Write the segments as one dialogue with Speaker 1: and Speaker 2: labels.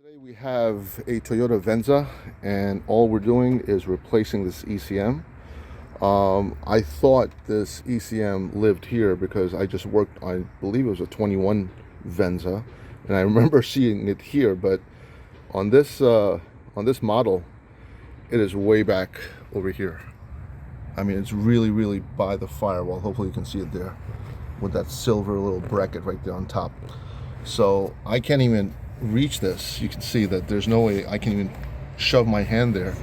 Speaker 1: Today we have a Toyota Venza, and all we're doing is replacing this ECM. I thought this ECM lived here because I just worked, I believe it was a 21 Venza, and I remember seeing it here, but on this model, it is way back over here. I mean, it's really by the firewall. Hopefully you can see it there with that silver little bracket right there on top. So I can't even reach this. You can see that there's no way I can even shove my hand there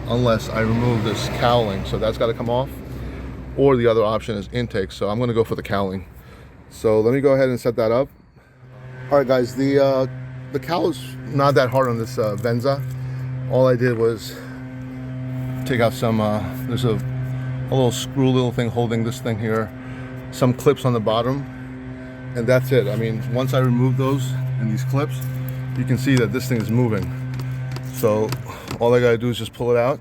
Speaker 1: unless I remove this cowling. So that's got to come off, or the other option is intake. So I'm going to go for the cowling. So let me go ahead and set that up. All right, guys, the cowl is not that hard on this Venza. All I did was take out some there's a little screw little thing holding this thing here, some clips on the bottom, and that's it. I mean, once I remove those and these clips, you can see that this thing is moving. So all I gotta do is just pull it out,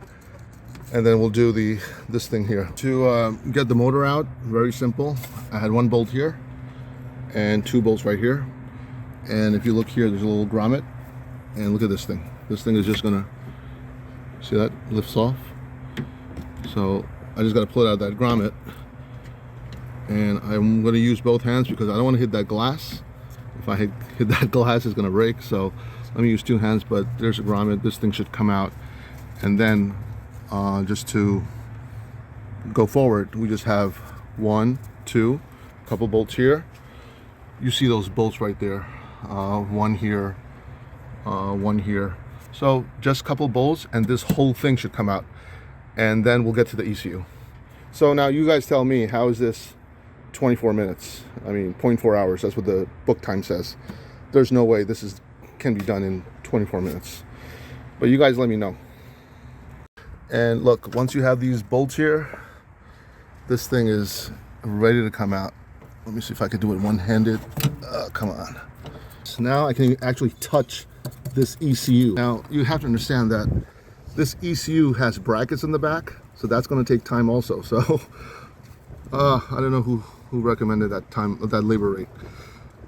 Speaker 1: and then we'll do this thing here. To get the motor out, very simple. I had one bolt here and two bolts right here, and if you look here, there's a little grommet, and look at this thing. This thing is just gonna, see that lifts off. So I just gotta pull it out of that grommet, and I'm gonna use both hands because I don't want to hit that glass. If I hit that glass, it's gonna break. So let me use two hands, but there's a grommet. This thing should come out, and then just to go forward, we just have one, two, a couple bolts here. You see those bolts right there, one here, one here. So just a couple bolts, and this whole thing should come out, and then we'll get to the ECU. So now you guys tell me, how is this 24 minutes? I mean, 0.4 hours, that's what the book time says. There's no way this can be done in 24 minutes. But you guys let me know. And look, once you have these bolts here, this thing is ready to come out. Let me see if I can do it one-handed. Come on. So now I can actually touch this ECU. Now, you have to understand that this ECU has brackets in the back, so that's going to take time also. So I don't know who recommended that labor rate.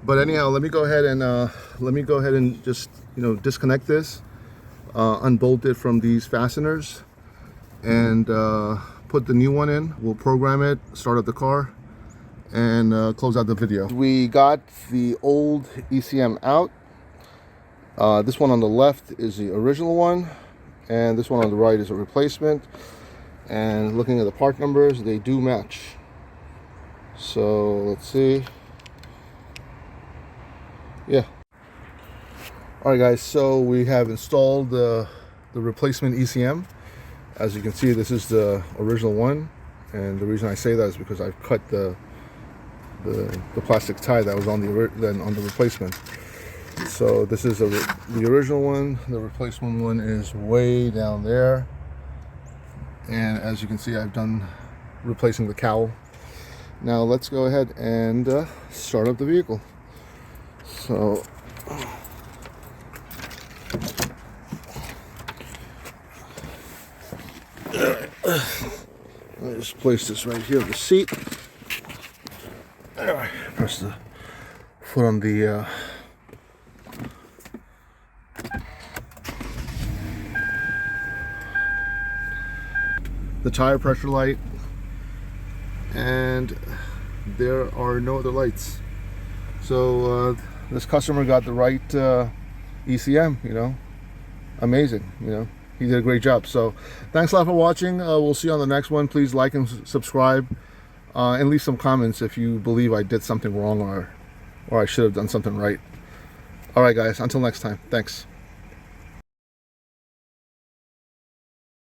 Speaker 1: But anyhow, let me go ahead and just, disconnect this, unbolt it from these fasteners, and put the new one in. We'll program it, start up the car, and close out the video. We got the old ECM out. This one on the left is the original one, and this one on the right is a replacement. And looking at the part numbers, they do match. So let's see. Yeah. All right, guys, so we have installed the replacement ECM. As you can see, this is the original one, and the reason I say that is because I've cut the plastic tie that was on the replacement. So this is the original one. The replacement one is way down there, and as you can see, I've done replacing the cowl. Now let's go ahead and start up the vehicle. So I just place this right here on the seat. All right, press the foot on the tire pressure light, and there are no other lights. So this customer got the right ECM, amazing, he did a great job. So thanks a lot for watching. We'll see you on the next one. Please like and subscribe, and leave some comments if you believe I did something wrong or I should have done something right. All right, guys, until next time, thanks.